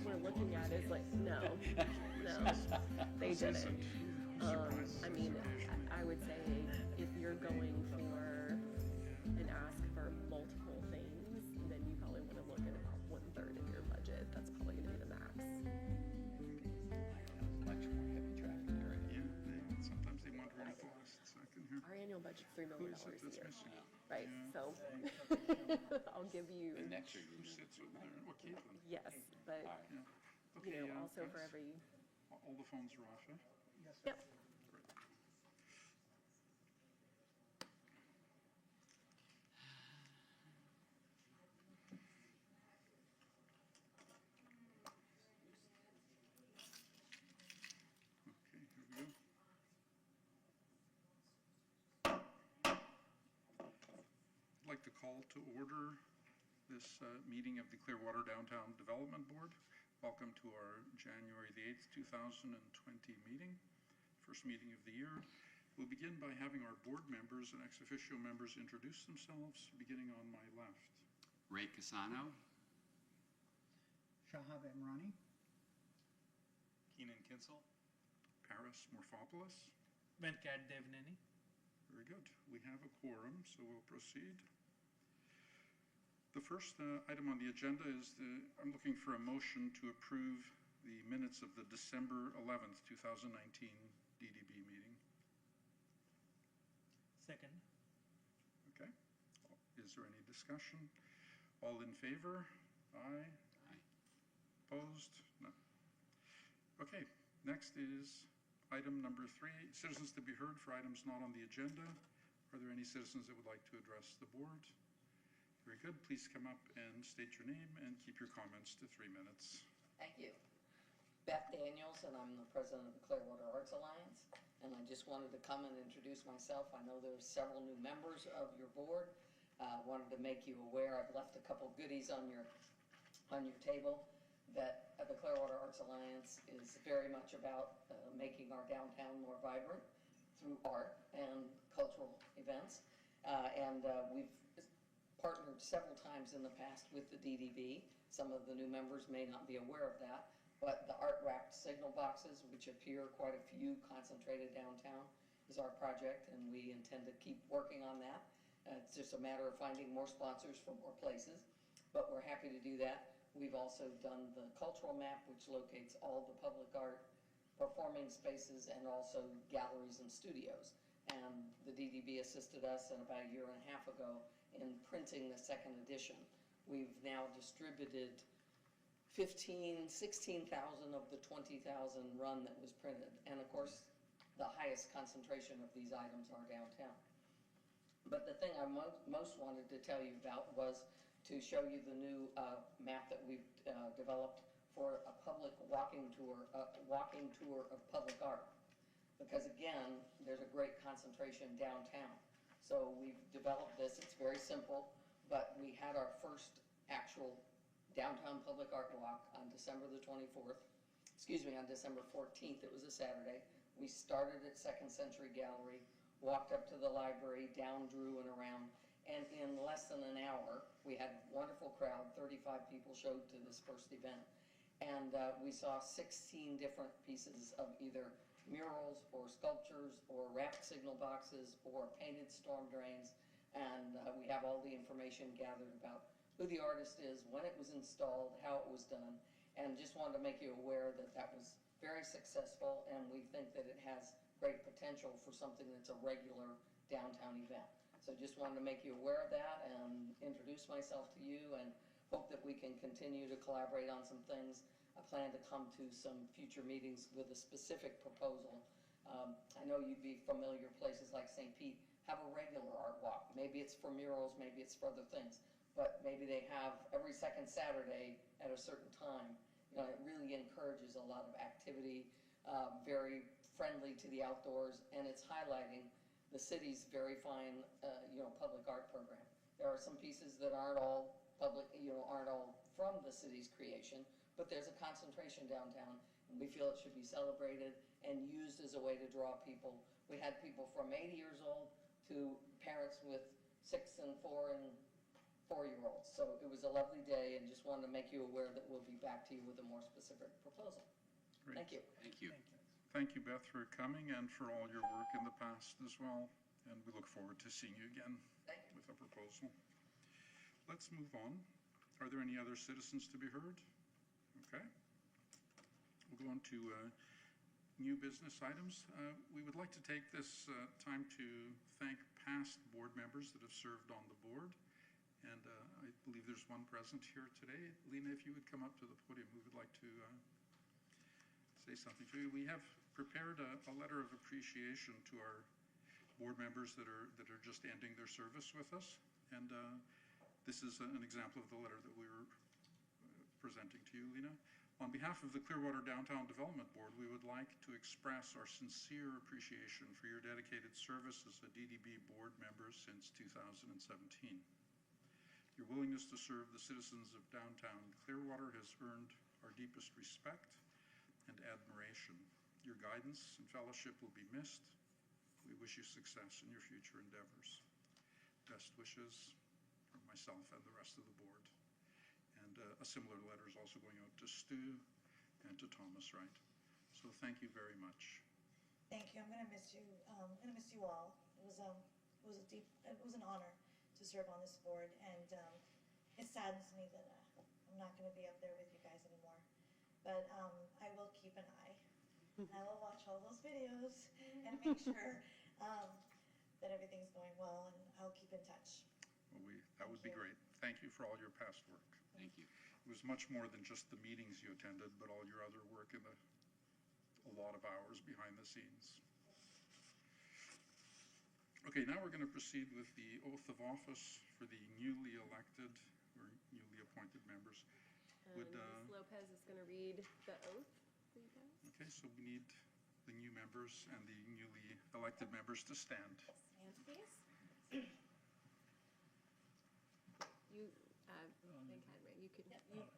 we're looking at is like, no, they didn't. I mean, I would say if you're going for an ask for multiple things, then you probably want to look at about 1/3 of your budget. That's probably going to be the max. Much more heavy traffic area. Yeah, sometimes they wonder what it costs. I can hear. Our annual budget's $3 million a That's year, missing. right? So I'll give you, And next year, Who sits over there? What, Caitlin? yes, but all right. Yeah. you Okay, know, also for guys, every, all the phones are off, eh? yep. Great. Okay, here we go. I'd like to call to order this meeting of the Clearwater Downtown Development Board. Welcome to our January the 8th, 2020 meeting, first meeting of the year. We'll begin by having our board members and ex officio members introduce themselves, beginning on my left. Ray Casano, Shahab Imrani. Keenan Kinsel. Paris Morphopoulos. Venkat Devnani. Very good. We have a quorum, so we'll proceed. The first item on the agenda is I'm looking for a motion to approve the minutes of the December 11th, 2019 DDB meeting. Second. Okay. Is there any discussion? All in favor? Aye. Aye. Opposed? No. Okay. Next is item number 3, citizens to be heard for items not on the agenda. Are there any citizens that would like to address the board? Very good. Please come up and state your name and keep your comments to 3 minutes. Thank you. Beth Daniels, and I'm the president of the Clearwater Arts Alliance, and I just wanted to come and introduce myself. I know there's several new members of your board. Wanted to make you aware, I've left a couple goodies on your table, that the Clearwater Arts Alliance is very much about making our downtown more vibrant through art and cultural events. We've partnered several times in the past with the DDB. Some of the new members may not be aware of that, but the art-wrapped signal boxes, which appear quite a few concentrated downtown, is our project, and we intend to keep working on that. It's just a matter of finding more sponsors from more places, but we're happy to do that. We've also done the cultural map, which locates all the public art, performing spaces, and also galleries and studios. And the DDB assisted us about a year and a half ago in printing the second edition. We've now distributed 16,000 of the 20,000 run that was printed. And of course, the highest concentration of these items are downtown. But the thing I most wanted to tell you about was to show you the new map that we've developed for a public walking tour of public art. Because again, there's a great concentration downtown. So we've developed this, it's very simple, but we had our first actual downtown public art walk on December the 24th, on December 14th, it was a Saturday. We started at Second Century Gallery, walked up to the library, down Drew and around, and in less than an hour, we had a wonderful crowd, 35 people showed to this first event. And we saw 16 different pieces of either murals or sculptures or wrapped signal boxes or painted storm drains. And we have all the information gathered about who the artist is, when it was installed, how it was done. And just wanted to make you aware that that was very successful, and we think that it has great potential for something that's a regular downtown event. So just wanted to make you aware of that and introduce myself to you, and hope that we can continue to collaborate on some things. I plan to come to some future meetings with a specific proposal. I know you'd be familiar, places like St. Pete have a regular art walk. Maybe it's for murals, maybe it's for other things, but maybe they have every second Saturday at a certain time. You know, it really encourages a lot of activity, very friendly to the outdoors, and it's highlighting the city's very fine, public art program. There are some pieces that aren't all public, aren't all from the city's creation, but there's a concentration downtown, and we feel it should be celebrated and used as a way to draw people. We had people from 80 years old to parents with 6 and 4 and 4-year-olds. So it was a lovely day, and just wanted to make you aware that we'll be back to you with a more specific proposal. Great. Thank you. Thank you. Thank you, Beth, for coming and for all your work in the past as well. And we look forward to seeing you again Thank you. with a proposal. Let's move on. Are there any other citizens to be heard? Okay. We'll go on to new business items. We would like to take this time to thank past board members that have served on the board. And I believe there's one present here today. Lena, if you would come up to the podium, we would like to say something to you. We have prepared a letter of appreciation to our board members that are just ending their service with us. And this is an example of the letter that we were presenting to you, Lena. On behalf of the Clearwater Downtown Development Board, we would like to express our sincere appreciation for your dedicated service as a DDB board member since 2017. Your willingness to serve the citizens of downtown Clearwater has earned our deepest respect and admiration. Your guidance and fellowship will be missed. We wish you success in your future endeavors. Best wishes from myself and the rest of the board. And a similar letter is also going out to Stu and to Thomas Wright. So thank you very much. Thank you. I'm gonna miss you. I'm gonna miss you all. It was an honor to serve on this board, and it saddens me that I'm not gonna be up there with you guys anymore. But I will keep an eye. I will watch all those videos and make sure that everything's going well, and I'll keep in touch. Well, that would be great. Thank you for all your past work. Thank you. It was much more than just the meetings you attended, but all your other work in a lot of hours behind the scenes. Okay, now we're going to proceed with the oath of office for the newly elected or newly appointed members. And Ms. Lopez is going to read the oath for you guys. Okay, so we need the new members and the newly elected members to stand. Stand, please. You, thank Henry,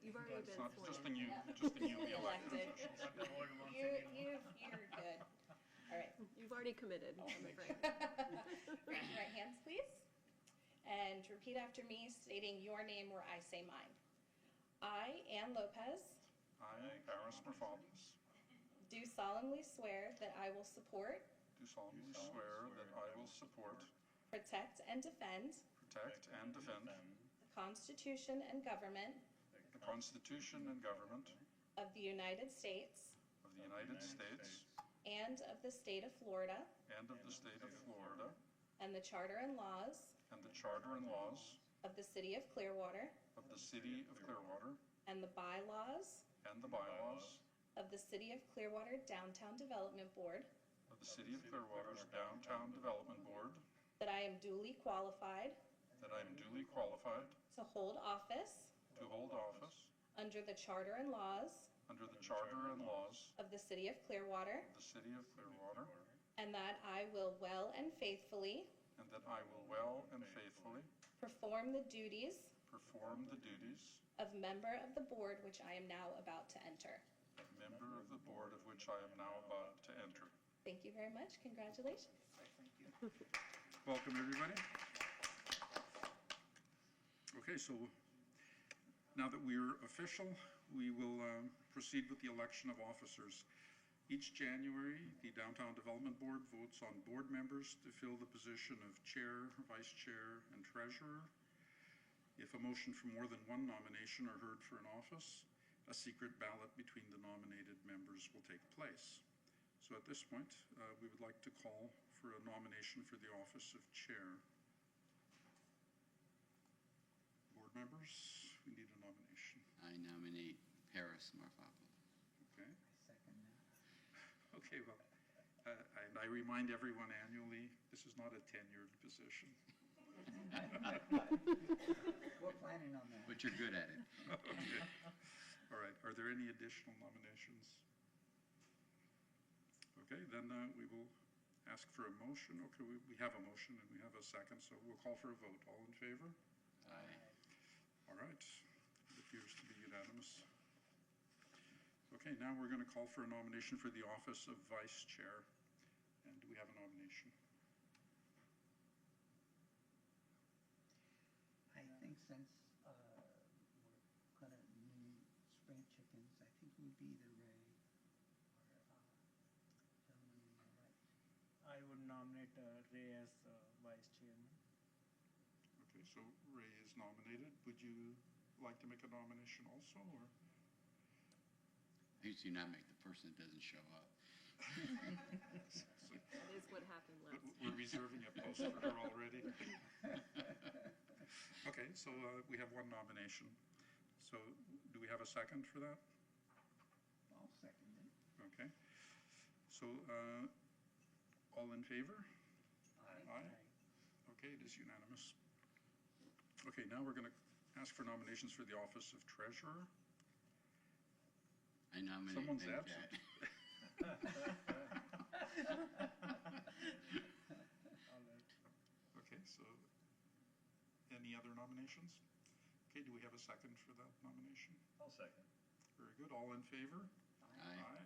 you've already It's been not sworn just in. the newly elected. You're good. All right. You've already committed, I'm afraid. Raise your right hands, please. And repeat after me, stating your name where I say mine. I, Ann Lopez, I, Paris Morphopoulos, do solemnly swear that I will support, do solemnly swear that I will support, protect, and defend protect, and defend the Constitution and government the Constitution and government of the United States of the United States and of the state of Florida, and of the state of Florida, and the charter and laws and the charter and laws of the city of Clearwater, of the city of Clearwater, and the bylaws and the bylaws of the City of Clearwater Downtown Development Board, of the city of Clearwater's Downtown Development Board, that I am duly qualified that I am duly qualified to hold office under the charter and laws the charter and laws of the City of Clearwater, of the city of Clearwater, and that I will well and faithfully and that I will well and faithfully perform the duties of member of the board which I am now about to enter. member of the board of which I am now about to enter. Thank you very much. Congratulations. Welcome, everybody. Okay, so now that we're official, we will proceed with the election of officers. Each January, the Downtown Development Board votes on board members to fill the position of chair, vice chair, and treasurer. If a motion for more than one nomination are heard for an office, a secret ballot between the nominated members will take place. So at this point, we would like to call for a nomination for the office of chair. Board members, we need a nomination. I nominate Paris Morphopoulos. Okay. Okay, well, and I remind everyone annually, this is not a tenured position. We're planning on that. But you're good at it. Okay. All right, are there any additional nominations? Okay, then we will ask for a motion. Okay, we have a motion and we have a second, so we'll call for a vote. All in favor? Aye. All right, it appears to be unanimous. Okay, now we're going to call for a nomination for the office of vice chair. And do we have a nomination? I think since we're gonna need spring chickens, I think it would be either Ray or gentleman on my right. I would nominate Ray as vice chairman. Okay, so Ray is nominated. Would you like to make a nomination also, or? I usually not make the person that doesn't show up. That is what happened last time. We're reserving a post for her already. Okay, so we have one nomination. So do we have a second for that? I'll second it. Okay. So all in favor? Aye. Okay, it is unanimous. Okay, now we're going to ask for nominations for the office of treasurer. I nominate Someone's Ben absent. Cat. All right. Okay, so any other nominations? Okay, do we have a second for that nomination? I'll second. Very good. All in favor? Aye.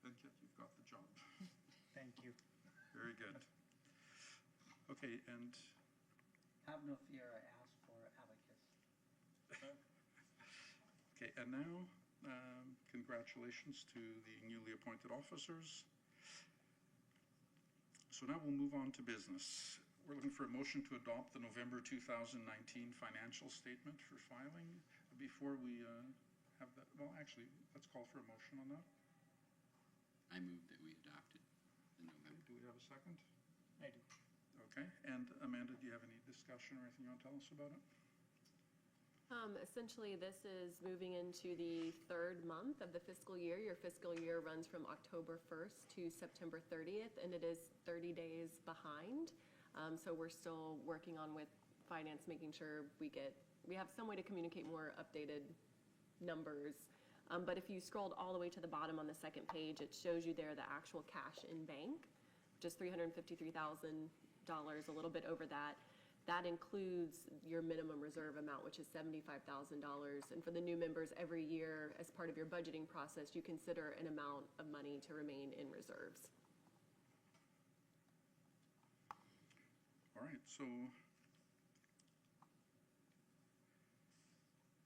Then Kit, you've got the job. Thank you. Very good. Okay, and Have no fear, I asked for abacus. okay, and now congratulations to the newly appointed officers. So now we'll move on to business. We're looking for a motion to adopt the November 2019 financial statement for filing. Before we have that, well, actually, let's call for a motion on that. I move that we adopted the November. Do we have a second? I do. Okay, and Amanda, do you have any discussion or anything you want to tell us about it? Essentially, this is moving into the third month of the fiscal year. Your fiscal year runs from October 1st to September 30th, and it is 30 days behind. So we're still working on with finance, making sure we have some way to communicate more updated numbers. But if you scrolled all the way to the bottom on the second page, it shows you there the actual cash in bank, just $353,000, a little bit over that. That includes your minimum reserve amount, which is $75,000. And for the new members, every year, as part of your budgeting process, you consider an amount of money to remain in reserves. All right, so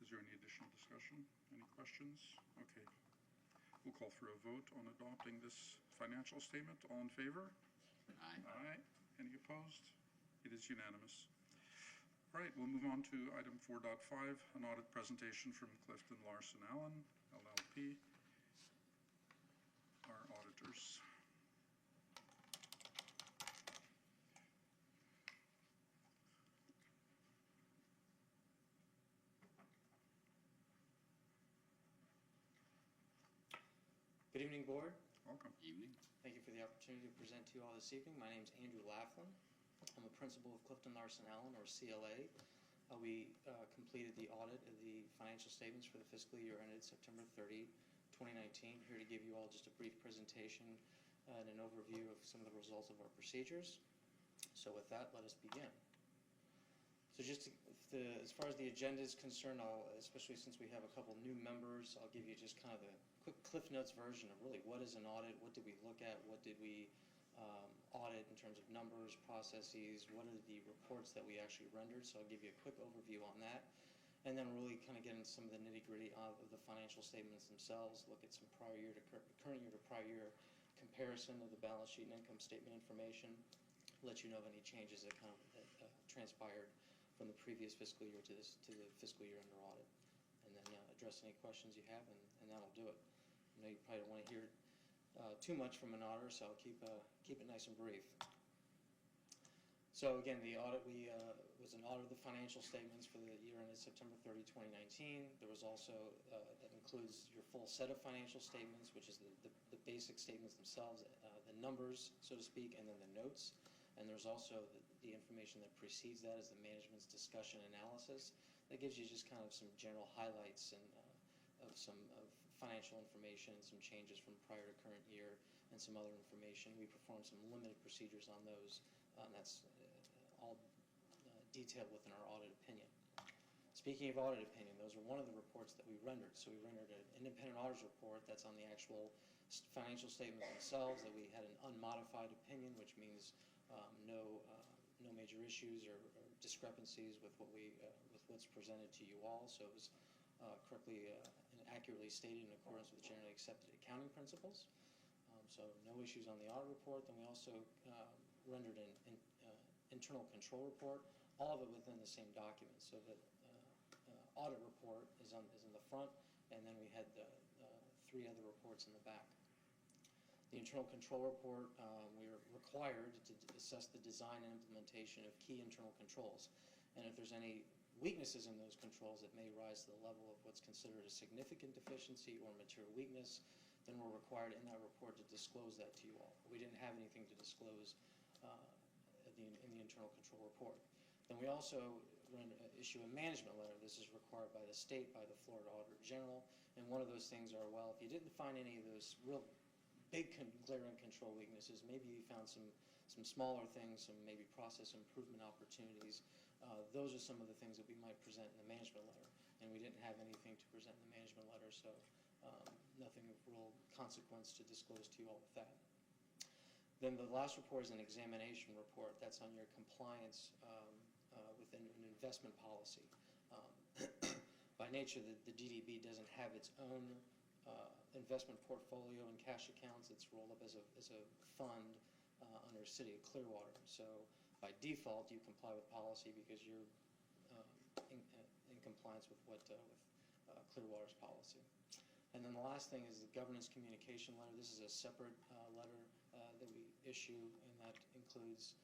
is there any additional discussion? Any questions? Okay. We'll call for a vote on adopting this financial statement. All in favor? Aye. Aye. Any opposed? It is unanimous. All right, we'll move on to item 4.5, an audit presentation from Clifton Larson Allen, LLP, our auditors. Good evening, Board. Welcome. Evening. Thank you for the opportunity to present to you all this evening. My name is Andrew Laughlin. I'm a principal of Clifton Larson Allen, or CLA. We completed the audit of the financial statements for the fiscal year ended September 30, 2019. Here to give you all just a brief presentation and an overview of some of the results of our procedures. So with that, let us begin. So just as far as the agenda is concerned, especially since we have a couple new members, I'll give you just kind of the quick Cliff Notes version of really what is an audit, what did we look at, what did we audit in terms of numbers, processes, what are the reports that we actually rendered. So I'll give you a quick overview on that. And then really kind of get into some of the nitty-gritty of the financial statements themselves, look at some prior year to current year to prior year comparison of the balance sheet and income statement information, let you know of any changes that transpired from the previous fiscal year to the fiscal year under audit. And then address any questions you have, and that'll do it. I know you probably don't want to hear too much from an auditor, so I'll keep it nice and brief. So again, the audit was an audit of the financial statements for the year ended September 30, 2019. There was also, that includes your full set of financial statements, which is the basic statements themselves, the numbers, so to speak, and then the notes. And there's also the information that precedes that is the management's discussion analysis. That gives you just kind of some general highlights and of financial information, some changes from prior to current year, and some other information. We performed some limited procedures on those, and that's all detailed within our audit opinion. Speaking of audit opinion, those are one of the reports that we rendered. So we rendered an independent auditor's report that's on the actual financial statements themselves, that we had an unmodified opinion, which means no major issues or discrepancies with what we, with what's presented to you all, so it was correctly and accurately stated in accordance with generally accepted accounting principles. So no issues on the audit report. Then we also rendered an internal control report, all of it within the same document. So the audit report is in the front, and then we had the 3 other reports in the back. The internal control report, we are required to assess the design and implementation of key internal controls. And if there's any weaknesses in those controls that may rise to the level of what's considered a significant deficiency or material weakness, then we're required in that report to disclose that to you all. We didn't have anything to disclose in the internal control report. Then we also issue a management letter. This is required by the state, by the Florida Auditor General. And one of those things are, well, if you didn't find any of those real big glaring control weaknesses, maybe you found some smaller things, some maybe process improvement opportunities. Those are some of the things that we might present in the management letter. And we didn't have anything to present in the management letter, so nothing of real consequence to disclose to you all with that. Then the last report is an examination report. That's on your compliance with an investment policy. By nature, the DDB doesn't have its own investment portfolio and cash accounts. It's rolled up as a fund under City of Clearwater. So by default, you comply with policy because you're in compliance with what Clearwater's policy. And then the last thing is the governance communication letter. This is a separate letter that we issue, and that includes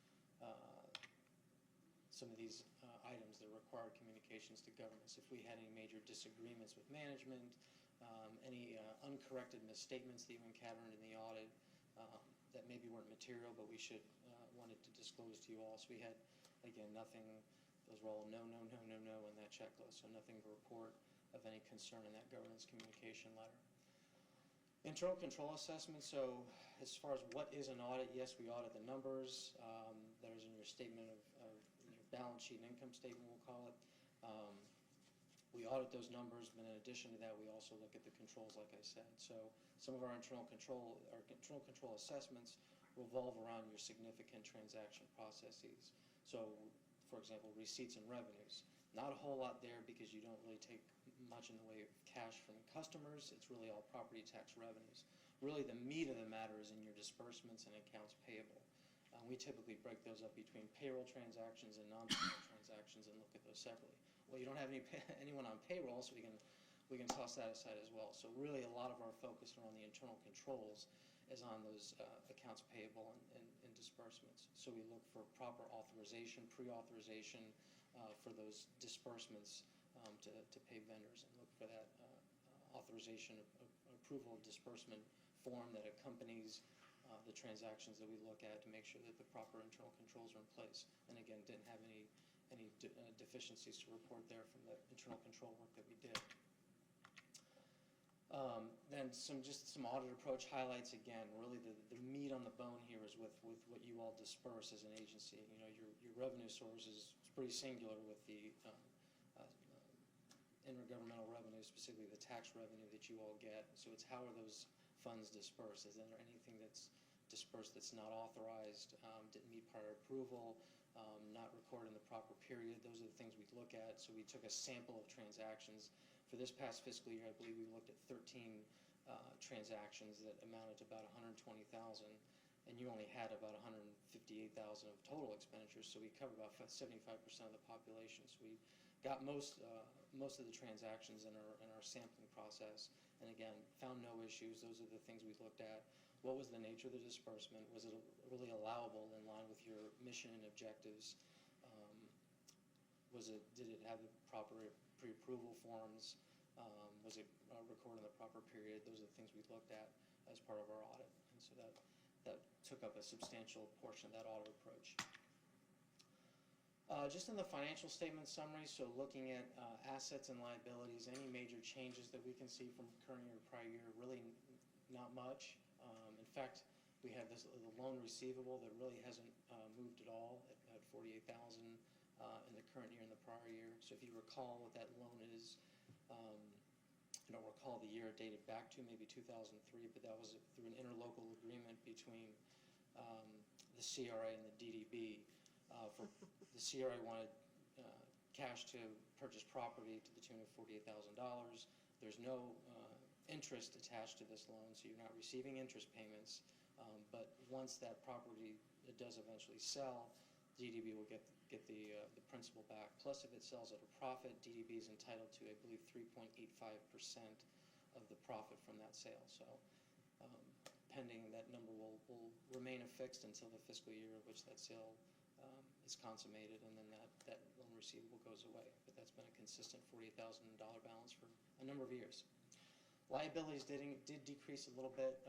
some of these items that require communications to governance. If we had any major disagreements with management, any uncorrected misstatements that you encountered in the audit that maybe weren't material, but we wanted to disclose to you all. So we had, again, nothing, those were all no in that checklist, so nothing to report of any concern in that governance communication letter. Internal control assessment, so as far as what is an audit, yes, we audit the numbers. That is in your statement of your balance sheet and income statement, we'll call it. We audit those numbers, but in addition to that, we also look at the controls, like I said. So some of our internal control assessments revolve around your significant transaction processes. So, for example, receipts and revenues. Not a whole lot there because you don't really take much in the way of cash from customers. It's really all property tax revenues. Really, the meat of the matter is in your disbursements and accounts payable. We typically break those up between payroll transactions and non-payroll transactions and look at those separately. Well, you don't have anyone on payroll, so we can toss that aside as well. So really, a lot of our focus around the internal controls is on those accounts payable and disbursements. So we look for proper authorization, pre-authorization for those disbursements to pay vendors, and look for that authorization of approval of disbursement form that accompanies the transactions that we look at to make sure that the proper internal controls are in place. And again, didn't have any deficiencies to report there from the internal control work that we did. Then some audit approach highlights. Again, really the meat on the bone here is with what you all disperse as an agency. You know, your revenue source is pretty singular with the intergovernmental revenue, specifically the tax revenue that you all get. So it's how are those funds dispersed? Is there anything that's dispersed that's not authorized, didn't meet prior approval, not recorded in the proper period? Those are the things we look at. So we took a sample of transactions. For this past fiscal year, I believe we looked at 13 transactions that amounted to about $120,000, and you only had about $158,000 of total expenditures, so we covered about 75% of the population. So we got most of the transactions in our sampling process, and again, found no issues. Those are the things we looked at. What was the nature of the disbursement? Was it really allowable in line with your mission and objectives? Did it have the proper pre-approval forms? Was it recorded in the proper period? Those are the things we looked at as part of our audit, and so that took up a substantial portion of that audit approach. Just in the financial statement summary, so looking at assets and liabilities, any major changes that we can see from current year to prior year, really not much. In fact, we have the loan receivable that really hasn't moved at all at $48,000 in the current year and the prior year. So if you recall what that loan is, I don't recall the year it dated back to, maybe 2003, but that was through an interlocal agreement between the CRA and the DDB. For the CRA wanted cash to purchase property to the tune of $48,000. There's no interest attached to this loan, so you're not receiving interest payments. But once that property does eventually sell, DDB will get the principal back. Plus, if it sells at a profit, DDB is entitled to, I believe, 3.85% of the profit from that sale. So pending, that number will remain affixed until the fiscal year of which that sale is consummated, and then that loan receivable goes away. But that's been a consistent $48,000 balance for a number of years. Liabilities did decrease a little bit,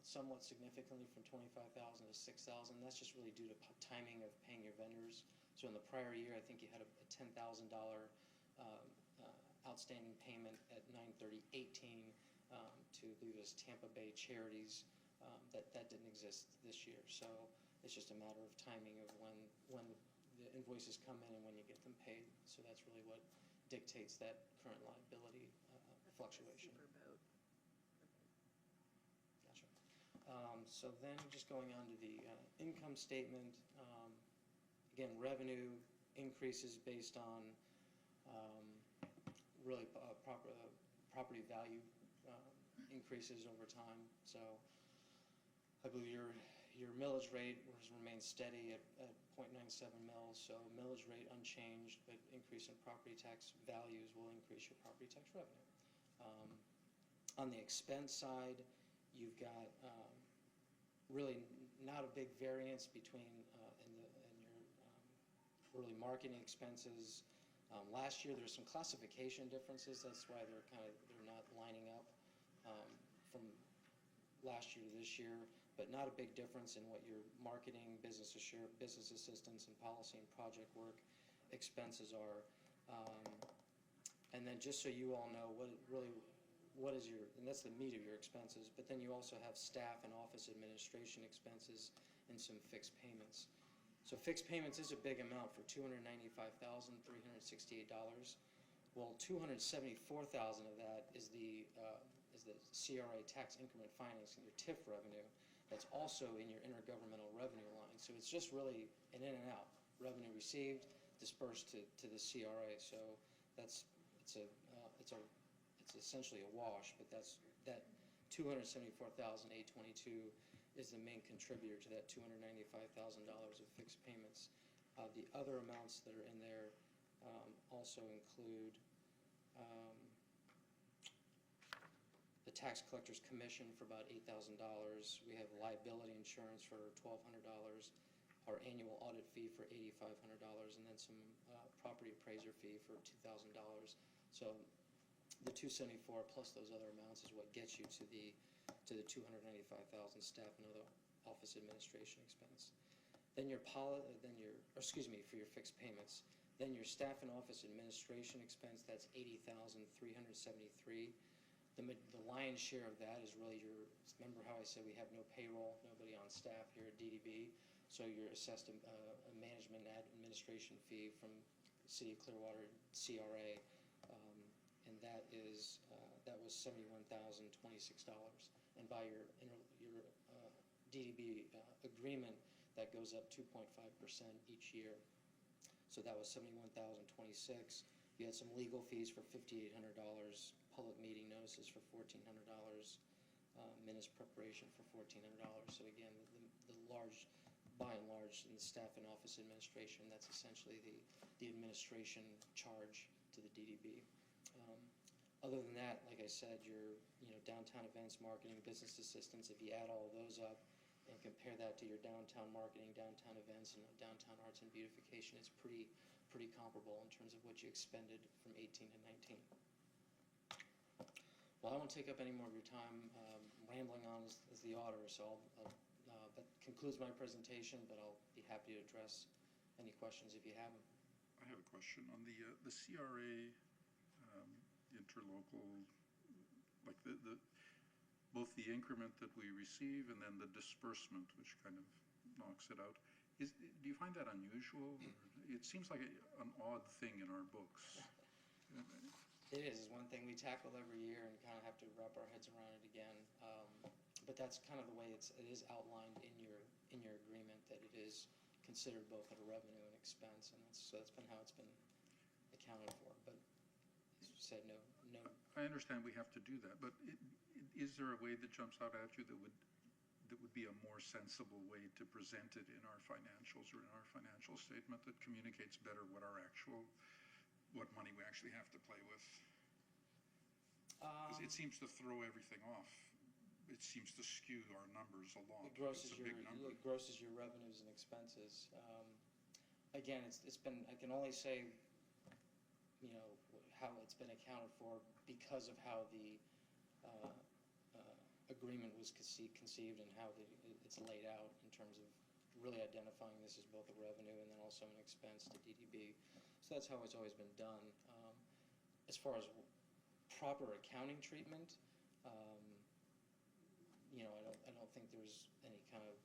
somewhat significantly, from $25,000 to $6,000. That's just really due to timing of paying your vendors. So in the prior year, I think you had a $10,000 outstanding payment at 9/30/18 to, I believe it was Tampa Bay Charities. That didn't exist this year. So it's just a matter of timing of when the invoices come in and when you get them paid. So that's really what dictates that current liability fluctuation. Superboat. Gotcha. So then just going on to the income statement, again, revenue increases based on really property value increases over time. So I believe your millage rate has remained steady at 0.97 mils, so millage rate unchanged, but increase in property tax values will increase your property tax revenue. On the expense side, you've got really not a big variance between in your really marketing expenses. Last year there's some classification differences. That's why they're not lining up from last year to this year, but not a big difference in what your marketing, business assistance, and policy and project work expenses are. And then just so you all know what is your, and that's the meat of your expenses, but then you also have staff and office administration expenses and some fixed payments. So fixed payments is a big amount for $295,368. Well, $274,000 of that is the CRA tax increment financing, your TIF revenue. That's also in your intergovernmental revenue line. So it's just really an in and out. Revenue received, dispersed to the CRA. So it's essentially a wash, but that $274,822 is the main contributor to that $295,000 of fixed payments. The other amounts that are in there also include the tax collector's commission for about $8,000. We have liability insurance for $1,200, our annual audit fee for $8,500, and then some property appraiser fee for $2,000. So the $274 plus those other amounts is what gets you to the $295,000 staff and other office administration expense. Then for your fixed payments. Then your staff and office administration expense, that's $80,373. The lion's share of that is really remember how I said we have no payroll, nobody on staff here at DDB, so you're assessed a management and administration fee from the City of Clearwater CRA, and that was $71,026. And by your DDB agreement, that goes up 2.5% each year. So that was $71,026. You had some legal fees for $5,800, public meeting notices for $1,400, minutes preparation for $1,400. So again, by and large, in the staff and office administration, that's essentially the administration charge to the DDB. Other than that, like I said, your downtown events, marketing, business assistance, if you add all of those up and compare that to your downtown marketing, downtown events, and downtown arts and beautification, it's pretty comparable in terms of what you expended from 18 to 19. Well, I won't take up any more of your time. Rambling on as the auditor, so that concludes my presentation, but I'll be happy to address any questions if you have them. I have a question on the CRA interlocal, like both the increment that we receive and then the disbursement, which kind of knocks it out. Do you find that unusual? It seems like an odd thing in our books. It is. It's one thing we tackle every year and kind of have to wrap our heads around it again. But that's kind of the way it is outlined in your agreement, that it is considered both at a revenue and expense, and that's been how it's been accounted for. But as you said, no. I understand we have to do that, but is there a way that jumps out at you that would be a more sensible way to present it in our financials or in our financial statement that communicates better what money we actually have to play with? 'Cause it seems to throw everything off. It seems to skew our numbers a lot. It grosses It's a big number. your revenues and expenses. Again, it's been, I can only say, how it's been accounted for because of how the agreement was conceived and how it's laid out in terms of really identifying this as both a revenue and then also an expense to DDB. So that's how it's always been done. As far as proper accounting treatment, I don't think there's any kind of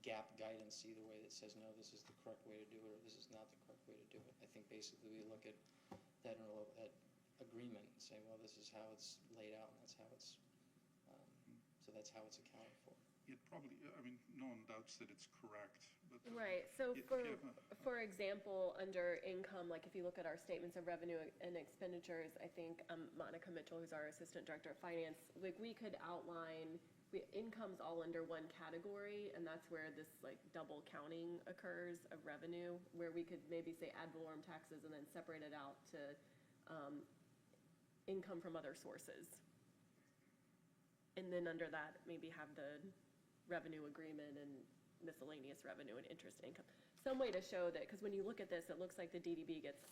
gap guidance either way that says, no, this is the correct way to do it, or this is not the correct way to do it. I think basically we look at that agreement and say, well, this is how it's laid out, and that's how it's, so that's how it's accounted for. It probably, no one doubts that it's correct, but. Right, so if for, you have for example, under income, like if you look at our statements of revenue and expenditures, I think Monica Mitchell, who's our Assistant Director of Finance, like we could outline, income's all under one category, and that's where this like double counting occurs of revenue, where we could maybe say ad valorem taxes and then separate it out to income from other sources. And then under that, maybe have the revenue agreement and miscellaneous revenue and interest income. Some way to show that, because when you look at this, it looks like the DDB gets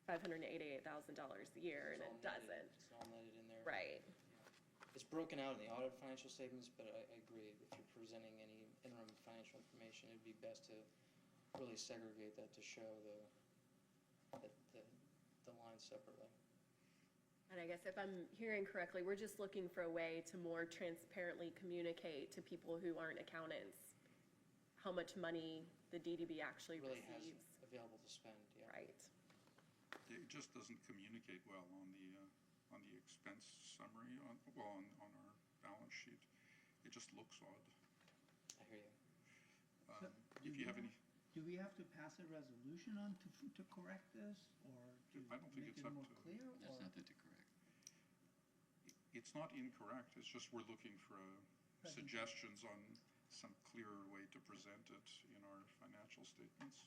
$588,000 a year, and it doesn't. It's all netted in there. Right. It's broken out in the audit financial statements, but I agree, if you're presenting any interim financial information, it'd be best to really segregate that to show the lines separately. And I guess if I'm hearing correctly, we're just looking for a way to more transparently communicate to people who aren't accountants how much money the DDB actually Really receives. has available to spend, yeah. Right. It just doesn't communicate well on the expense summary, on our balance sheet. It just looks odd. I hear you. So, If you have any, Do we have to pass a resolution on to correct this, or to I don't think make it's it up more to- clear? There's or- nothing to correct. it's not incorrect, it's just we're looking for suggestions on some clearer way to present it in our financial statements.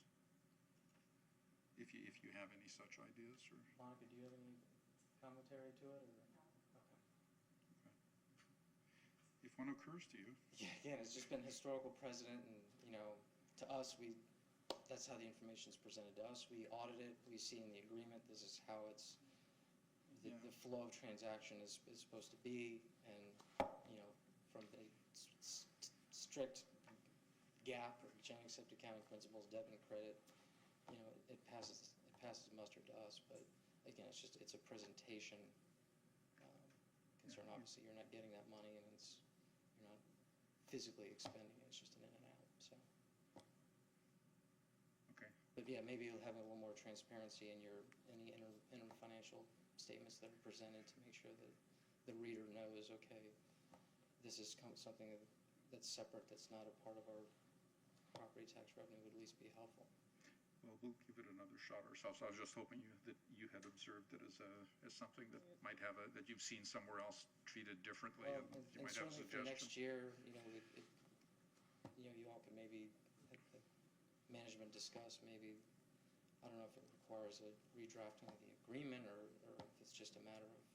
If you have any such ideas, or. Monica, do you have any commentary to it, or? Okay. If one occurs to you. Yeah, again, it's just been historical precedent, and, to us, that's how the information's presented to us. We audit it, we see in the agreement, this is how it's, the flow of transaction is supposed to be, and, from the strict GAAP, or generally accepted accounting principles, debit and credit, it passes muster to us, but again, it's a presentation concern. Obviously, you're not getting that money, and you're not physically expending it, it's just an in and out, so. Okay. But yeah, maybe you'll have a little more transparency in any interim financial statements that are presented to make sure that the reader knows, okay, this is something that's separate, that's not a part of our property tax revenue, would at least be helpful. Well, we'll give it another shot ourselves. I was just hoping that you had observed it as something that might have that you've seen somewhere else treated differently, Well, and you and might have certainly for suggestions. next year, you all could maybe, at management discuss, maybe, I don't know if it requires a redrafting of the agreement, or if it's just a matter of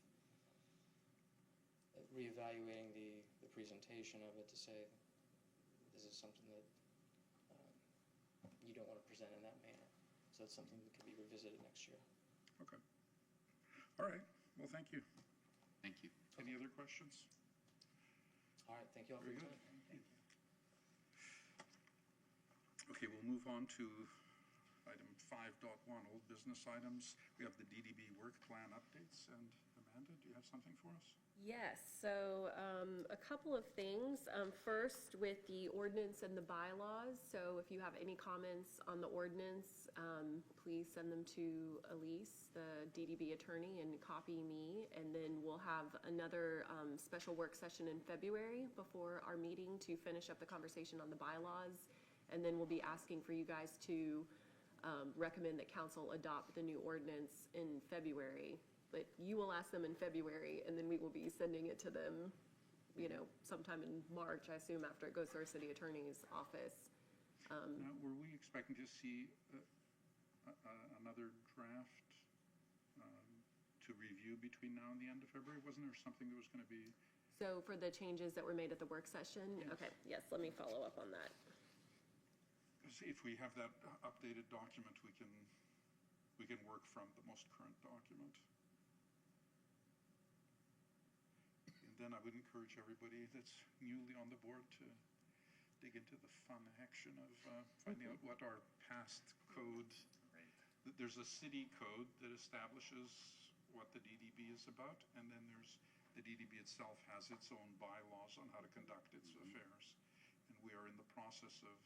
reevaluating the presentation of it to say, this is something that you don't want to present in that manner. So that's something that could be revisited next year. Okay. All right. Well, thank you. Thank you. Any other questions? All right, thank you all for Very your good. time. Thank you. Okay, we'll move on to item 5.1, old business items. We have the DDB work plan updates, and Amanda, do you have something for us? Yes, so a couple of things. First, with the ordinance and the bylaws. So if you have any comments on the ordinance, please send them to Elise, the DDB attorney, and copy me. And then we'll have another special work session in February before our meeting to finish up the conversation on the bylaws. And then we'll be asking for you guys to recommend that council adopt the new ordinance in February. But you will ask them in February, and then we will be sending it to them, you know, sometime in March, I assume, after it goes to our city attorney's office. Now, were we expecting to see another draft to review between now and the end of February? Wasn't there something that was going to be? So for the changes that were made at the work session? Yes. Okay, yes, let me follow up on that. If we have that updated document, we can work from the most current document. And then I would encourage everybody that's newly on the board to dig into the fun action of finding out what our past code. There's a city code that establishes what the DDB is about, and then there's the DDB itself has its own bylaws on how to conduct its affairs. And we are in the process of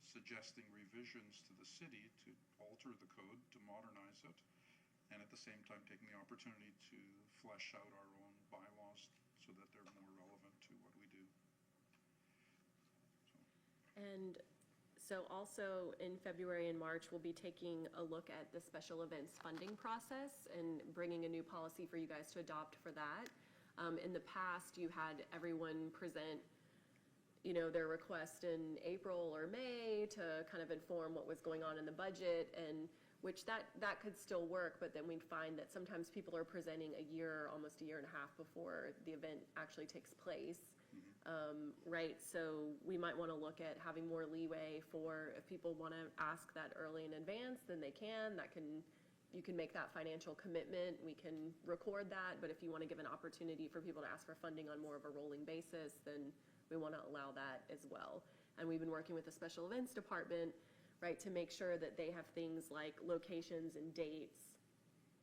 suggesting revisions to the city to alter the code, to modernize it, and at the same time taking the opportunity to flesh out our own bylaws so that they're more relevant to what we do. And so also in February and March, we'll be taking a look at the special events funding process and bringing a new policy for you guys to adopt for that. In the past, you had everyone present, you know, their request in April or May to kind of inform what was going on in the budget, and which that could still work, but then we'd find that sometimes people are presenting almost a year and a half before the event actually takes place. Right, so we might want to look at having more leeway for if people want to ask that early in advance, then they can. You can make that financial commitment. We can record that, but if you want to give an opportunity for people to ask for funding on more of a rolling basis, then we want to allow that as well. And we've been working with the special events department, right, to make sure that they have things like locations and dates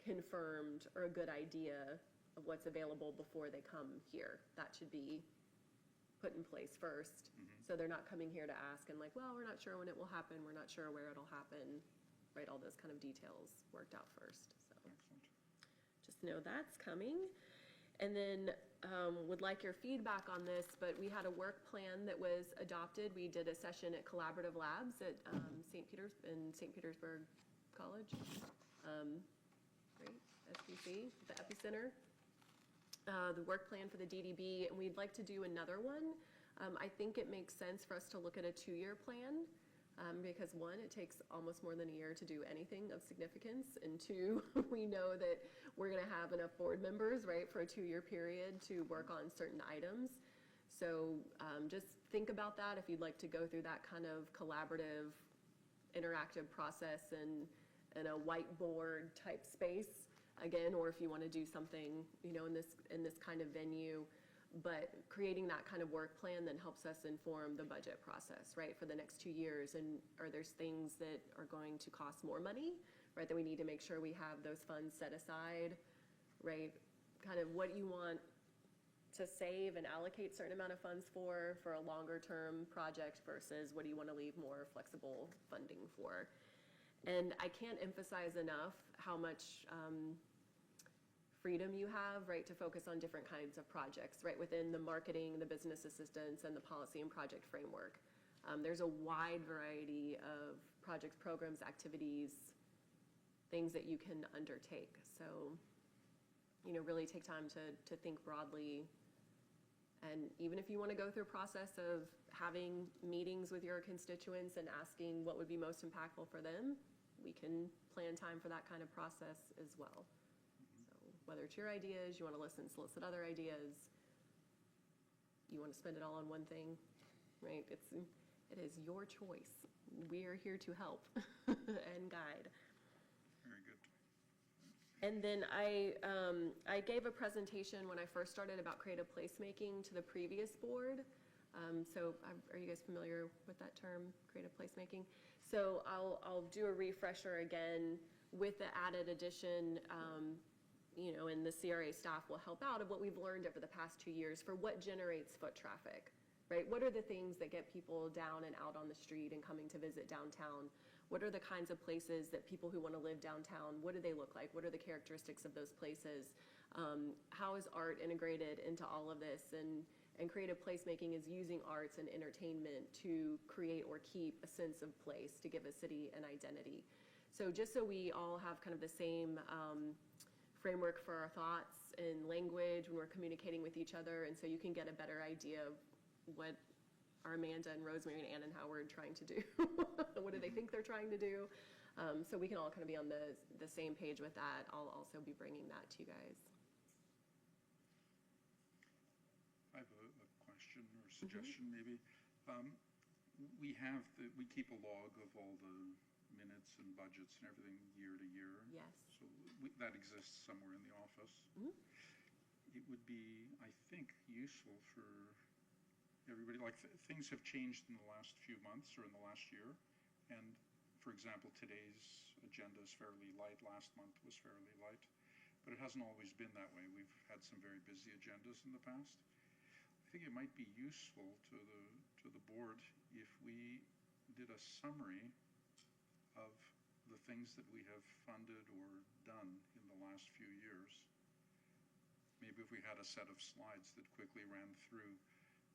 confirmed or a good idea of what's available before they come here. That should be put in place first. So they're not coming here to ask and like, well, we're not sure when it will happen, we're not sure where it'll happen, right? All those kind of details worked out first. So Excellent. just know that's coming. And then would like your feedback on this, but we had a work plan that was adopted. We did a session at Collaborative Labs at St. Petersburg College, right, SPC, the Epicenter. The work plan for the DDB, and we'd like to do another one. I think it makes sense for us to look at a 2-year plan because one, it takes almost more than a year to do anything of significance, and two, we know that we're going to have enough board members, right, for a 2-year period to work on certain items. So just think about that if you'd like to go through that kind of collaborative, interactive process in a whiteboard type space. Again, or if you want to do something, you know, in this kind of venue, but creating that kind of work plan then helps us inform the budget process, right, for the next 2 years. And are there things that are going to cost more money, right, that we need to make sure we have those funds set aside, right, kind of what you want to save and allocate certain amount of funds for a longer term project versus what do you want to leave more flexible funding for. And I can't emphasize enough how much freedom you have, right, to focus on different kinds of projects, right, within the marketing, the business assistance, and the policy and project framework. There's a wide variety of projects, programs, activities, things that you can undertake. So, you know, really take time to think broadly. And even if you want to go through a process of having meetings with your constituents and asking what would be most impactful for them, we can plan time for that kind of process as well. Whether it's your ideas, you want to listen, solicit other ideas, you want to spend it all on one thing, right? It is your choice. We are here to help and guide. Very good. And then I gave a presentation when I first started about creative placemaking to the previous board. So are you guys familiar with that term, creative placemaking? So I'll do a refresher again with the added addition, you know, and the CRA staff will help out of what we've learned over the past 2 years for what generates foot traffic, right? What are the things that get people down and out on the street and coming to visit downtown? What are the kinds of places that people who want to live downtown, what do they look like? What are the characteristics of those places? How is art integrated into all of this? And And creative placemaking is using arts and entertainment to create or keep a sense of place, to give a city an identity. So just so we all have kind of the same framework for our thoughts and language when we're communicating with each other, and so you can get a better idea of what are Amanda and Rosemary and Ann and Howard trying to do. What do they think they're trying to do? So we can all kind of be on the same page with that. I'll also be bringing that to you guys. I have a question or suggestion, maybe. We keep a log of all the minutes and budgets and everything year to year. Yes. So that exists somewhere in the office. It would be, I think, useful for everybody, like things have changed in the last few months or in the last year. And for example, today's agenda is fairly light. Last month was fairly light. But it hasn't always been that way. We've had some very busy agendas in the past. I think it might be useful to the board if we did a summary of the things that we have funded or done in the last few years. Maybe if we had a set of slides that quickly ran through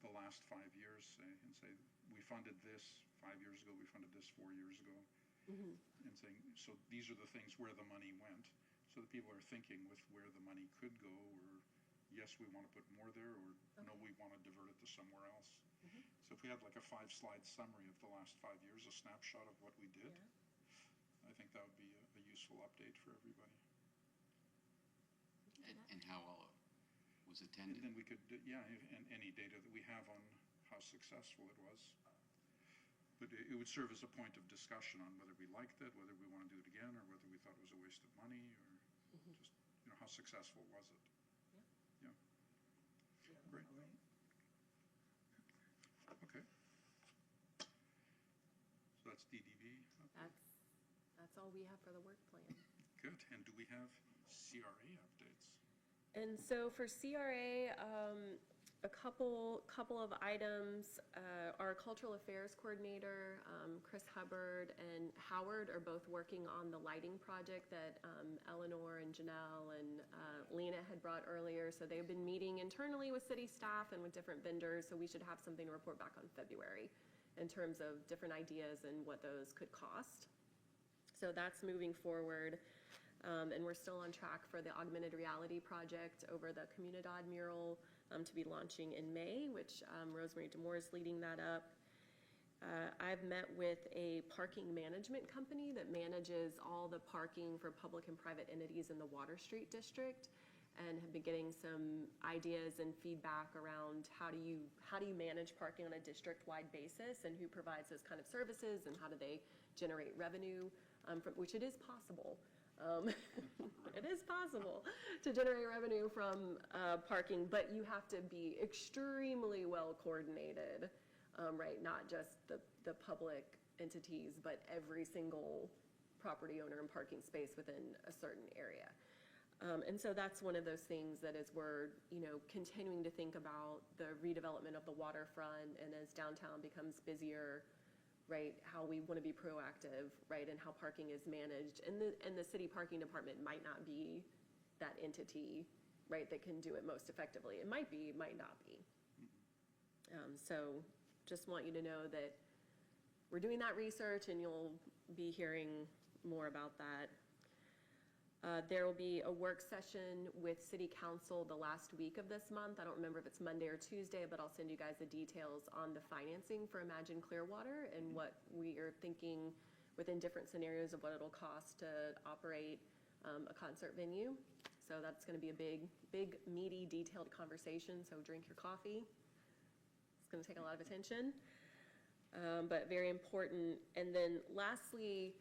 the last 5 years, say, and say, we funded this 5 years ago, we funded this 4 years ago, and saying, so these are the things where the money went, so that people are thinking with where the money could go, or yes, we want to put more there, or no, we want to divert it to somewhere else. So if we had like a 5-slide summary of the last 5 years, a snapshot of what we did, I think that would be a useful update for everybody. And how well it was attended. And then we could, and any data that we have on how successful it was. But it would serve as a point of discussion on whether we liked it, whether we want to do it again, or whether we thought it was a waste of money, or just, how successful was it? Yeah. Great. Okay. So that's DDB. Okay. That's all we have for the work plan. Good. And do we have CRA updates? And so for CRA, a couple of items. Our cultural affairs coordinator, Chris Hubbard, and Howard are both working on the lighting project that Eleanor and Janelle and Lena had brought earlier. So they've been meeting internally with city staff and with different vendors. So we should have something to report back on February in terms of different ideas and what those could cost. So that's moving forward. And we're still on track for the augmented reality project over the Comunidad mural to be launching in May, which Rosemary DeMoore is leading that up. I've met with a parking management company that manages all the parking for public and private entities in the Water Street district, and have been getting some ideas and feedback around how do you manage parking on a district-wide basis, and who provides those kind of services, and how do they generate revenue, which it is possible. It is possible to generate revenue from parking, but you have to be extremely well coordinated, right? Not just the public entities, but every single property owner and parking space within a certain area. And so that's one of those things that as we're, continuing to think about the redevelopment of the waterfront, and as downtown becomes busier, right, how we want to be proactive, right, and how parking is managed. And the city parking department might not be that entity, right, that can do it most effectively. It might be, it might not be. So just want you to know that we're doing that research, and you'll be hearing more about that. There will be a work session with City Council the last week of this month. I don't remember if it's Monday or Tuesday, but I'll send you guys the details on the financing for Imagine Clearwater and what we are thinking within different scenarios of what it'll cost to operate a concert venue. So that's going to be a big, meaty, detailed conversation, so drink your coffee. It's going to take a lot of attention, but very important. And then lastly,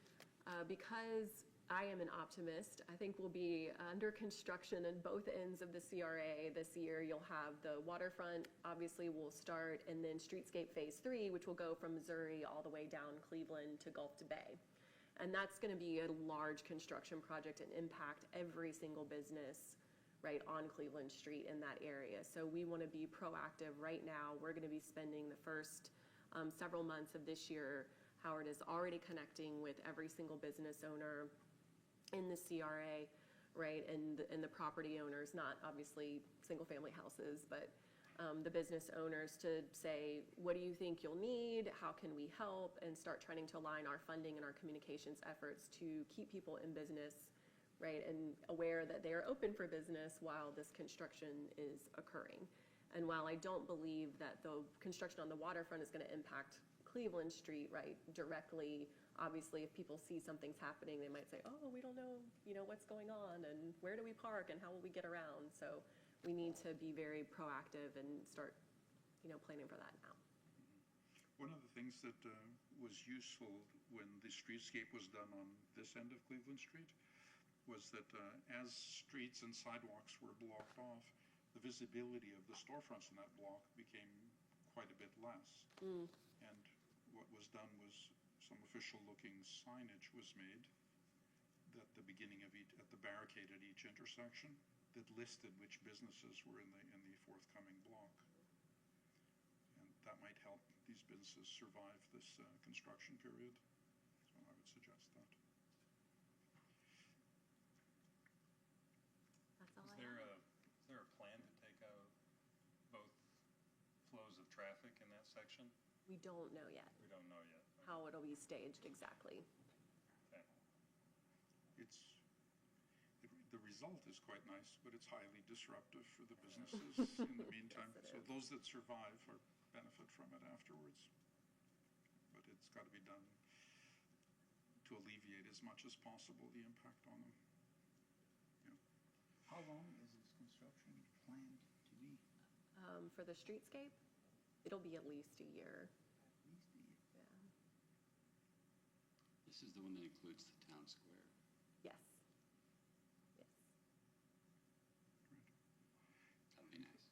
because I am an optimist, I think we'll be under construction in both ends of the CRA this year. You'll have the waterfront, obviously will start, and then Streetscape Phase 3, which will go from Missouri all the way down Cleveland to Gulf to Bay. And that's going to be a large construction project and impact every single business right on Cleveland Street in that area. So we want to be proactive right now. We're going to be spending the first several months of this year. Howard is already connecting with every single business owner in the CRA, right, and the property owners, not obviously single-family houses, but the business owners to say, what do you think you'll need? How can we help? And start trying to align our funding and our communications efforts to keep people in business, right? And aware that they are open for business while this construction is occurring. And while I don't believe that the construction on the waterfront is going to impact Cleveland Street, right, directly, obviously if people see something's happening, they might say, oh, we don't know, what's going on and where do we park and how will we get around? So we need to be very proactive and start, planning for that now. One of the things that was useful when the streetscape was done on this end of Cleveland Street was that as streets and sidewalks were blocked off, the visibility of the storefronts in that block became quite a bit less. And what was done was some official-looking signage was made at the beginning of at the barricade at each intersection that listed which businesses were in the forthcoming block. And that might help these businesses survive this construction period. So I would suggest that. That's all Is I there have. is there a plan to take out both flows of traffic in that section? We don't know yet We don't know yet. how it'll be staged exactly. Okay. The result is quite nice, but it's highly disruptive for the businesses in the meantime. Yes, it So is. those that survive are benefit from it afterwards. But it's got to be done to alleviate as much as possible the impact on them. How long is this construction planned to be? For the streetscape, it'll be at least a year. At least a year. Yeah. This is the one that includes the town square. Yes. Yes. That'll be nice.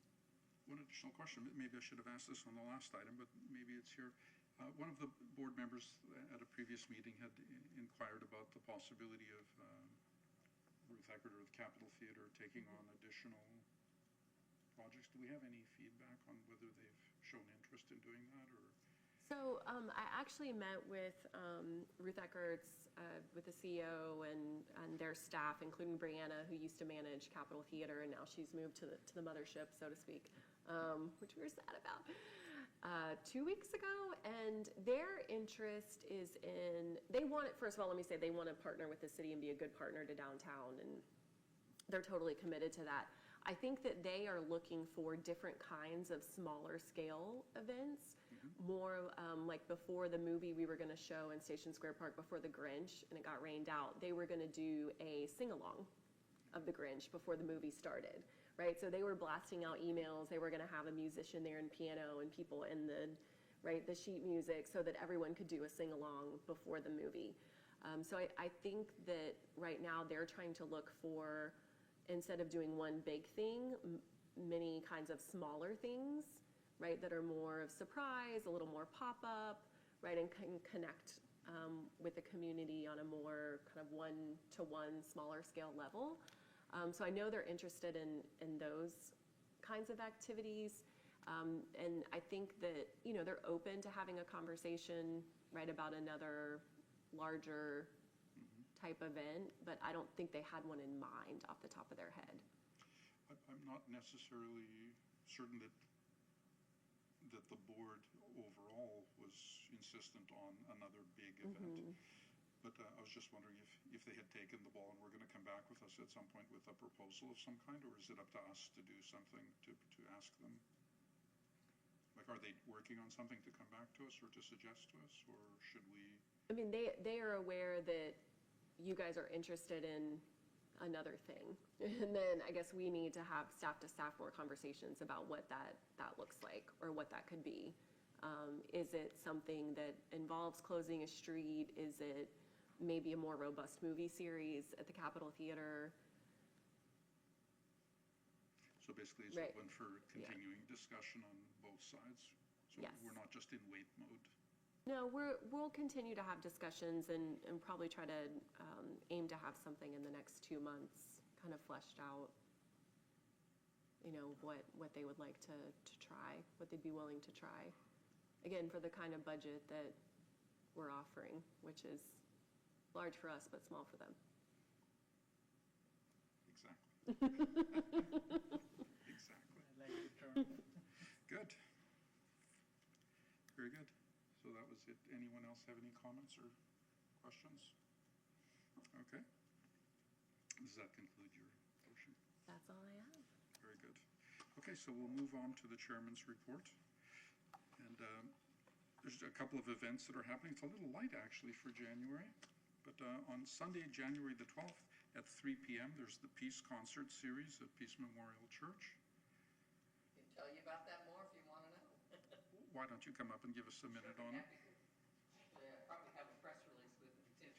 One additional question, maybe I should have asked this on the last item, but maybe it's here. One of the board members at a previous meeting had inquired about the possibility of Ruth Eckert or the Capitol Theater taking on additional projects. Do we have any feedback on whether they've shown interest in doing that, or? So I actually met with Ruth Eckert's, with the CEO and their staff, including Brianna, who used to manage Capitol Theater, and now she's moved to the mothership, so to speak, which we were sad about, 2 weeks ago. And their interest is in, first of all, let me say, they want to partner with the city and be a good partner to downtown, and they're totally committed to that. I think that they are looking for different kinds of smaller scale events. More like before the movie we were going to show in Station Square Park, before the Grinch, and it got rained out, they were going to do a sing-along of the Grinch before the movie started, right? So they were blasting out emails. They were going to have a musician there and piano and people in the sheet music so that everyone could do a sing-along before the movie. So I think that right now they're trying to look for, instead of doing one big thing, many kinds of smaller things, right, that are more of surprise, a little more pop-up, right, and can connect with the community on a more kind of one-to-one smaller scale level. So I know they're interested in those kinds of activities. And I think that, they're open to having a conversation, right, about another larger type event, but I don't think they had one in mind off the top of their head. I'm not necessarily certain that the board overall was insistent on another big event. But I was just wondering if they had taken the ball and were going to come back with us at some point with a proposal of some kind, or is it up to us to do something to ask them? Like, are they working on something to come back to us or to suggest to us, or should we? I mean, they are aware that you guys are interested in another thing. And then I guess we need to have staff-to-staff more conversations about what that looks like or what that could be. Is it something that involves closing a street? Is it maybe a more robust movie series at the Capitol Theater? So basically it's Right. open for continuing discussion on both sides? So Yes. we're not just in wait mode? No, we'll continue to have discussions and probably try to aim to have something in the next 2 months kind of fleshed out, what they would like to try, what they'd be willing to try. Again, for the kind of budget that we're offering, which is large for us but small for them. Exactly. Exactly. I like the term. Very good. So that was it. Anyone else have any comments or questions? Okay. Does that conclude your portion? That's all I have. Very good. Okay, so we'll move on to the chairman's report. And there's a couple of events that are happening. It's a little light, actually, for January. But on Sunday, January the 12th at 3 p.m., there's the Peace Concert Series at Peace Memorial Church. I can tell you about that more if you want to know. Why don't you come up and give us a minute on it? Actually, I probably have a press release with it too.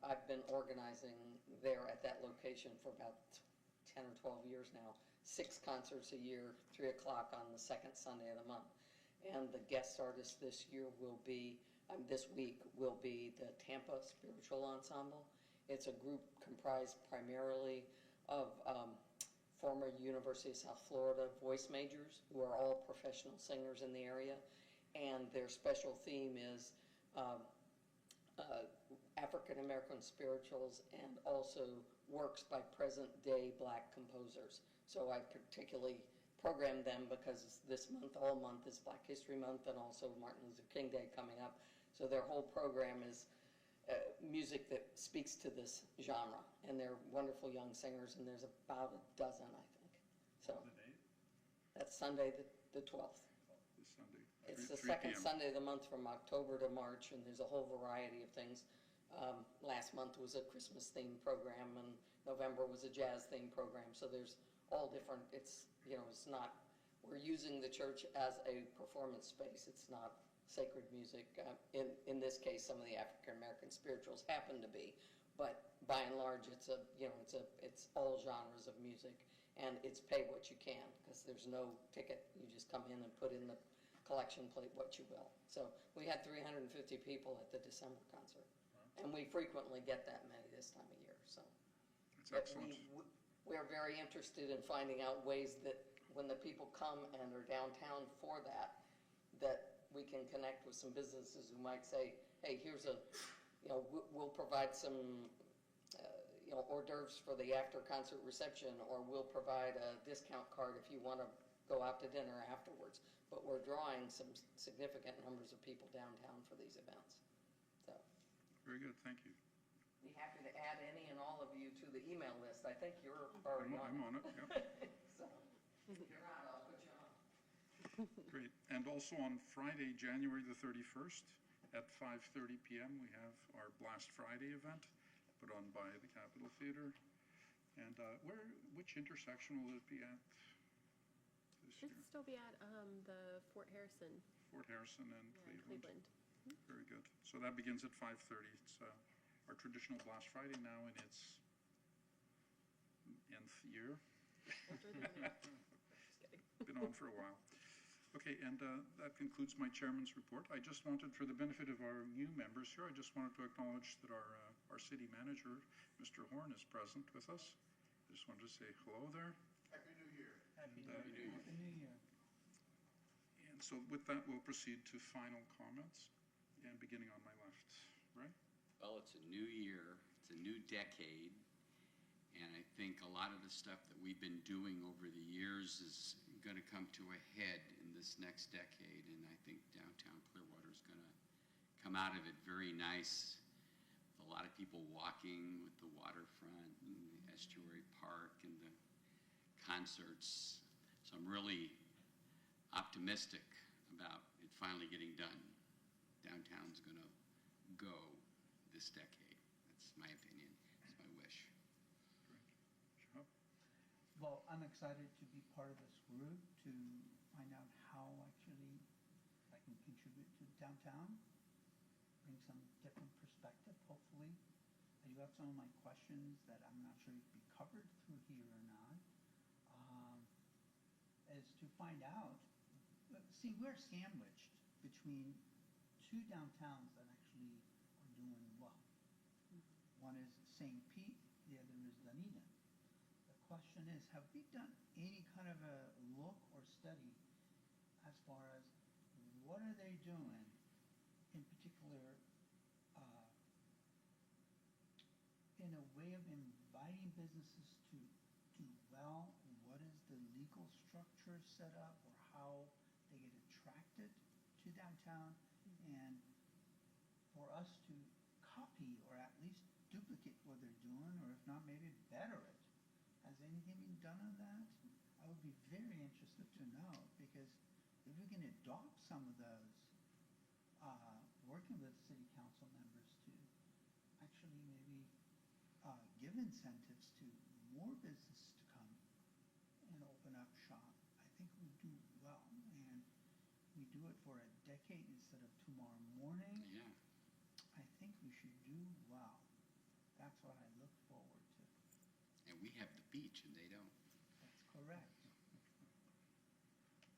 I've been organizing there at that location for about 10 or 12 years now. 6 concerts a year, 3 o'clock on the second Sunday of the month. And the guest artist this year will be, this week, will be the Tampa Spiritual Ensemble. It's a group comprised primarily of former University of South Florida voice majors who are all professional singers in the area. And their special theme is African-American spirituals and also works by present-day Black composers. So I particularly programmed them because this month, all month, is Black History Month and also Martin Luther King Day coming up. So their whole program is music that speaks to this genre. And they're wonderful young singers, and there's about a dozen, I think. So that's Sunday the 12th. This Sunday. It's the 3 second p.m. Sunday of the month from October to March, and there's a whole variety of things. Last month was a Christmas-themed program, and November was a jazz-themed program. So there's all different, it's not, we're using the church as a performance space. It's not sacred music. In this case, some of the African-American spirituals happen to be, but by and large, it's all genres of music, and it's pay what you can, because there's no ticket. You just come in and put in the collection plate what you will. So we had 350 people at the December concert, and we frequently get that many this time of year. So That's excellent. We're very interested in finding out ways that when the people come and are downtown for that we can connect with some businesses who might say, hey, here's we'll provide some hors d'oeuvres for the after-concert reception, or we'll provide a discount card if you want to go out to dinner afterwards. But we're drawing some significant numbers of people downtown for these events. So, very good, thank you. Be happy to add any and all of you to the email list. I think you're already I'm on it, yep. So, if you're not, I'll put you on. Great. And also on Friday, January the 31st at 5:30 p.m., we have our Blast Friday event put on by the Capitol Theater. And which intersection will it be at this year? It'll still be at the Fort Harrison. Fort Harrison and Cleveland. Cleveland. Very good. So that begins at 5:30. It's our traditional Blast Friday now in its nth year. Been on for a while. Okay, and that concludes my chairman's report. I just wanted, for the benefit of our new members here, I just wanted to acknowledge that our city manager, Mr. Horn, is present with us. I just wanted to say hello there. Happy New Year. Happy New Year. And so with that, we'll proceed to final comments, and beginning on my left, right? Well, it's a new year, it's a new decade, and I think a lot of the stuff that we've been doing over the years is going to come to a head in this next decade, and I think downtown Clearwater is going to come out of it very nice. With a lot of people walking with the waterfront and the estuary park and the concerts. So I'm really optimistic about it finally getting done. Downtown's going to go this decade. That's my opinion. That's my wish. Great. Well, I'm excited to be part of this group to find out how actually I can contribute to downtown, bring some different perspective, hopefully. I do have some of my questions that I'm not sure if be covered through here or not, is to find out, see, we're sandwiched between two downtowns that actually are doing well. One is St. Pete, the other is Dunedin. The question is, have we done any kind of a look or study as far as what are they doing, in particular, in a way of inviting businesses to do well? What is the legal structure set up, or how they get a to downtown and for us to copy or at least duplicate what they're doing, or if not, maybe better it. Has anything been done on that? I would be very interested to know, because if we can adopt some of those, working with city council members to actually maybe give incentives to more business to come and open up shop, I think we do well. And we do it for a decade instead of tomorrow morning. Yeah. I think we should do well. That's what I look forward to. And we have the beach and they don't. That's correct.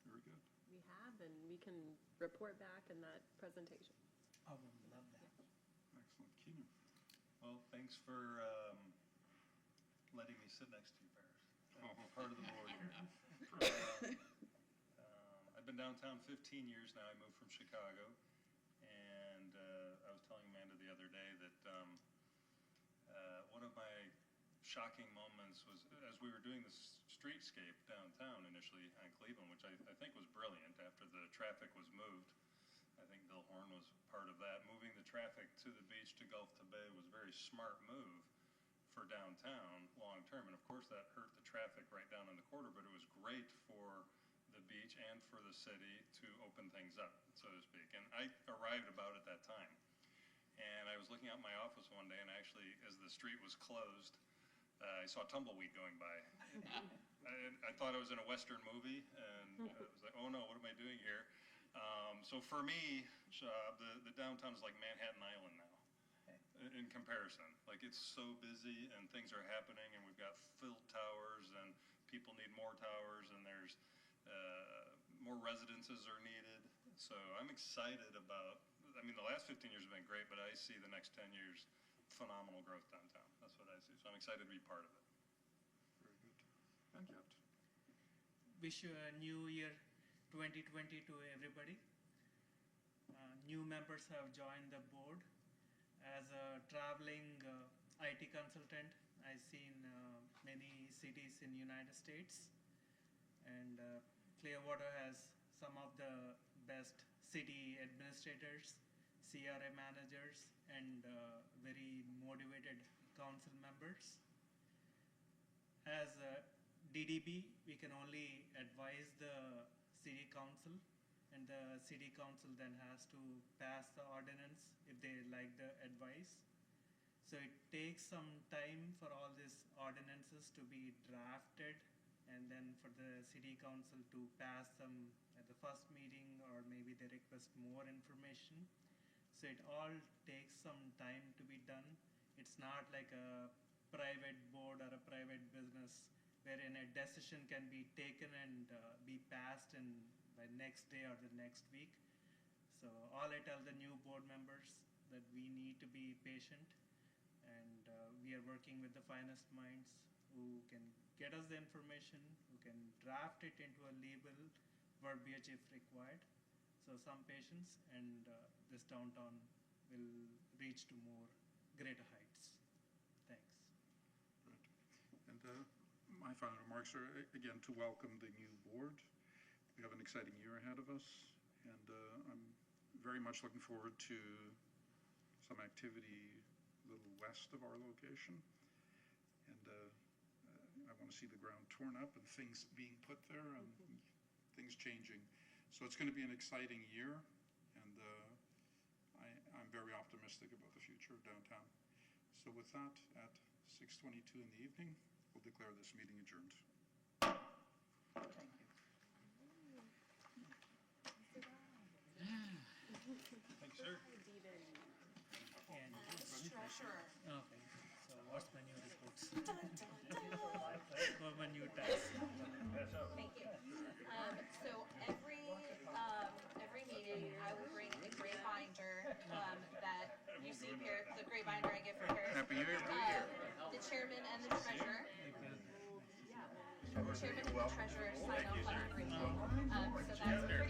Very good. We have, and we can report back in that presentation. I would love that. Excellent. Keenan? Well, thanks for letting me sit next to you, Paris. I'm part of the board here. I've been downtown 15 years now. I moved from Chicago, and I was telling Amanda the other day that one of my shocking moments was as we were doing this streetscape downtown initially on Cleveland, which I think was brilliant after the traffic was moved. I think Bill Horn was part of that. Moving the traffic to the beach to Gulf to Bay was a very smart move for downtown long term. And of course that hurt the traffic right down in the corridor, but it was great for the beach and for the city to open things up, so to speak. And I arrived about at that time. And I was looking out my office one day, and actually, as the street was closed, I saw a tumbleweed going by. I thought I was in a Western movie, and I was like, oh no, what am I doing here? So for me, the downtown is like Manhattan Island now, in comparison. Like, it's so busy, and things are happening, and we've got filled towers, and people need more towers, and there's more residences are needed. So I'm excited about, I mean, the last 15 years have been great, but I see the next 10 years phenomenal growth downtown. That's what I see. So I'm excited to be part of it. Very good. And yet, Wish you a new year 2020 to everybody. New members have joined the board. As a traveling IT consultant, I've seen many cities in United States, and Clearwater has some of the best city administrators, CRA managers, and very motivated council members. As a DDB, we can only advise the city council, and the city council then has to pass the ordinance if they like the advice. So it takes some time for all these ordinances to be drafted, and then for the city council to pass them at the first meeting, or maybe they request more information. So it all takes some time to be done. It's not like a private board or a private business wherein a decision can be taken and be passed in by next day or the next week. So all I tell the new board members that we need to be patient, and we are working with the finest minds who can get us the information, who can draft it into a legal verbiage if required. So some patience, and this downtown will reach to more greater heights. Thanks. Good. And my final remarks are, again, to welcome the new board. We have an exciting year ahead of us, and I'm very much looking forward to some activity a little west of our location. And I want to see the ground torn up and things being put there and things changing. So it's going to be an exciting year, and I'm very optimistic about the future of downtown. So with that, at 6:22 in the evening, we'll declare this meeting adjourned. Thank you. Thanks, sir. And Treasurer. okay, so what's my new reports? Or my new task? Thank you. So every meeting, I will bring a gray binder that you see here, the gray binder I get for Paris. Happy New Year. The chairman and the treasurer. The chairman and the treasurer sign off on everything. So that's